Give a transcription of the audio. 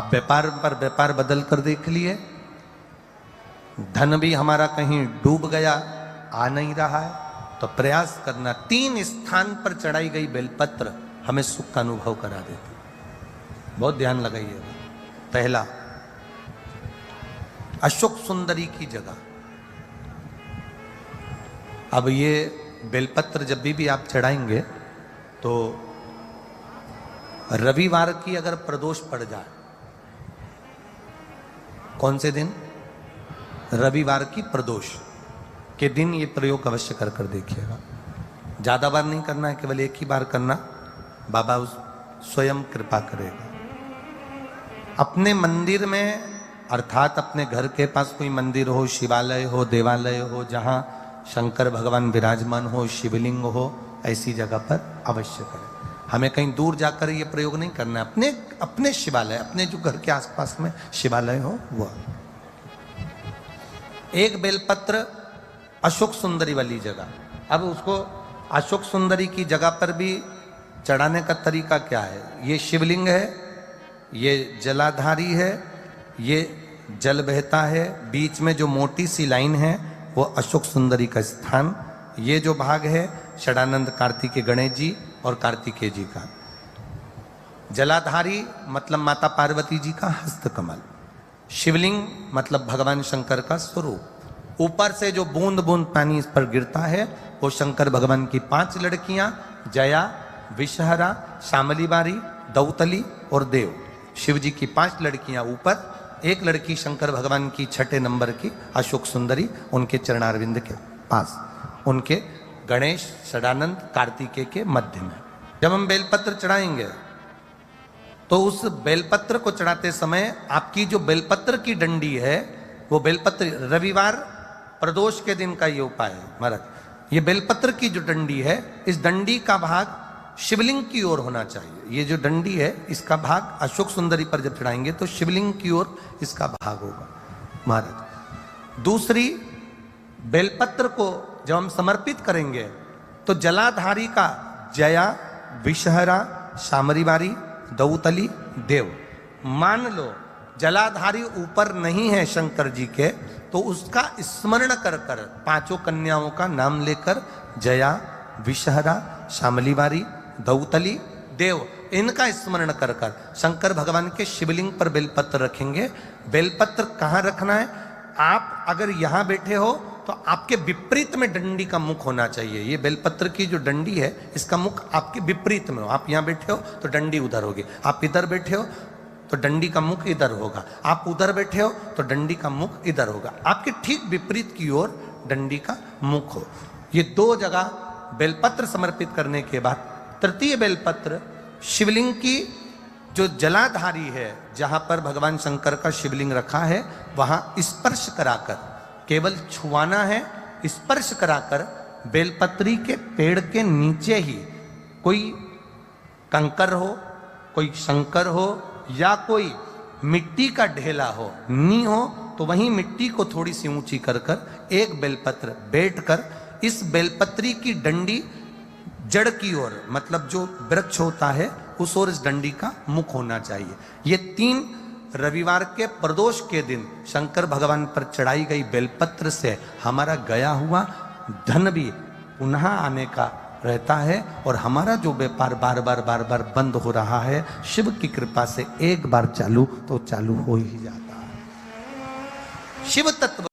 अब व्यापार पर व्यापार बदल कर देख लिए, धन भी हमारा कहीं डूब गया, आ नहीं रहा है, तो प्रयास करना 3 स्थान पर चढ़ाई गई बेलपत्र हमें सुख का अनुभव करा देती। बहुत ध्यान लगाइए। पहला, अशोक सुंदरी की जगह। अब ये बेलपत्र जब भी आप चढ़ाएंगे तो रविवार की अगर प्रदोष पड़ जाए, कौन से दिन? रविवार की प्रदोष के दिन ये प्रयोग अवश्य कर कर देखिएगा। ज्यादा बार नहीं करना है, केवल एक ही बार करना, बाबा उस स्वयं कृपा करेगा। अपने मंदिर में, अर्थात अपने घर के पास कोई मंदिर हो, शिवालय हो, देवालय हो, जहां शंकर भगवान विराजमान हो, शिवलिंग हो, ऐसी जगह पर अवश्य करें। हमें कहीं दूर जाकर ये प्रयोग नहीं करना है। अपने शिवालय, अपने जो घर के आसपास में शिवालय हो वो। एक बेलपत्र अशोक सुंदरी वाली जगह। अब उसको अशोक सुंदरी की जगह पर भी चढ़ाने का तरीका क्या है? ये शिवलिंग है, ये जलाधारी है, ये जल बहता है, बीच में जो मोटी सी लाइन है वो अशोक सुंदरी का स्थान। ये जो भाग है षडानंद कार्तिकेय गणेश जी और कार्तिकेय जी का। जलाधारी मतलब माता पार्वती जी का हस्तकमल। शिवलिंग मतलब भगवान शंकर का स्वरूप। ऊपर से जो बूंद बूंद पानी इस पर गिरता है वो शंकर भगवान की 5 लड़कियां, जया, विषहरा, शामली बारी, दौतली और देव। शिव जी की 5 लड़कियां ऊपर, एक लड़की शंकर भगवान की 6 नंबर की अशोक सुंदरी उनके चरणारविंद के पास, उनके गणेश, षडानंद, कार्तिकेय के मध्य में। जब हम बेलपत्र चढ़ाएंगे तो उस बेलपत्र को चढ़ाते समय आपकी जो बेलपत्र की डंडी है वो बेलपत्र, रविवार प्रदोष के दिन का ये उपाय है महाराज। ये बेलपत्र की जो डंडी है, इस डंडी का भाग शिवलिंग की ओर होना चाहिए। ये जो डंडी है इसका भाग अशोक सुंदरी पर जब चढ़ाएंगे तो शिवलिंग की ओर इसका भाग होगा महाराज। दूसरी, बेलपत्र को जब हम समर्पित करेंगे तो जलाधारी का जया, विषहरा, शामरीबारी, दौतली, देव। मान लो जलाधारी ऊपर नहीं है शंकर जी के, तो उसका स्मरण कर कर 5 कन्याओं का नाम लेकर जया, विषहरा, शामलीबारी, दौतली, देव, इनका स्मरण कर कर शंकर भगवान के शिवलिंग पर बेलपत्र रखेंगे। बेलपत्र कहाँ रखना है? आप अगर यहां बैठे हो तो आपके विपरीत में डंडी का मुख होना चाहिए। ये बेलपत्र की जो डंडी है इसका मुख आपके विपरीत में हो। आप यहां बैठे हो तो डंडी उधर होगी, आप इधर बैठे हो तो डंडी का मुख इधर होगा, आप उधर बैठे हो तो डंडी का मुख इधर होगा। आपके ठीक विपरीत की ओर डंडी का मुख हो। ये 2 जगह बेलपत्र समर्पित करने के बाद तृतीय बेलपत्र शिवलिंग की जो जलाधारी है, जहां पर भगवान शंकर का शिवलिंग रखा है, वहां स्पर्श कराकर, केवल छुआना है, स्पर्श कराकर बेलपत्री के पेड़ के नीचे ही कोई कंकर हो, कोई शंकर हो या कोई मिट्टी का ढेला हो, नी हो, तो वहीं मिट्टी को थोड़ी सी ऊंची कर कर एक बेलपत्र बैठकर इस बेलपत्री की डंडी जड़ की ओर, मतलब जो वृक्ष होता है उस ओर इस डंडी का मुख होना चाहिए। ये 3 रविवार के प्रदोष के दिन शंकर भगवान पर चढ़ाई गई बेलपत्र से हमारा गया हुआ धन भी पुनः आने का रहता है और हमारा जो व्यापार बार बार बंद हो रहा है, शिव की कृपा से एक बार चालू तो चालू हो ही जाता है। शिव तत्व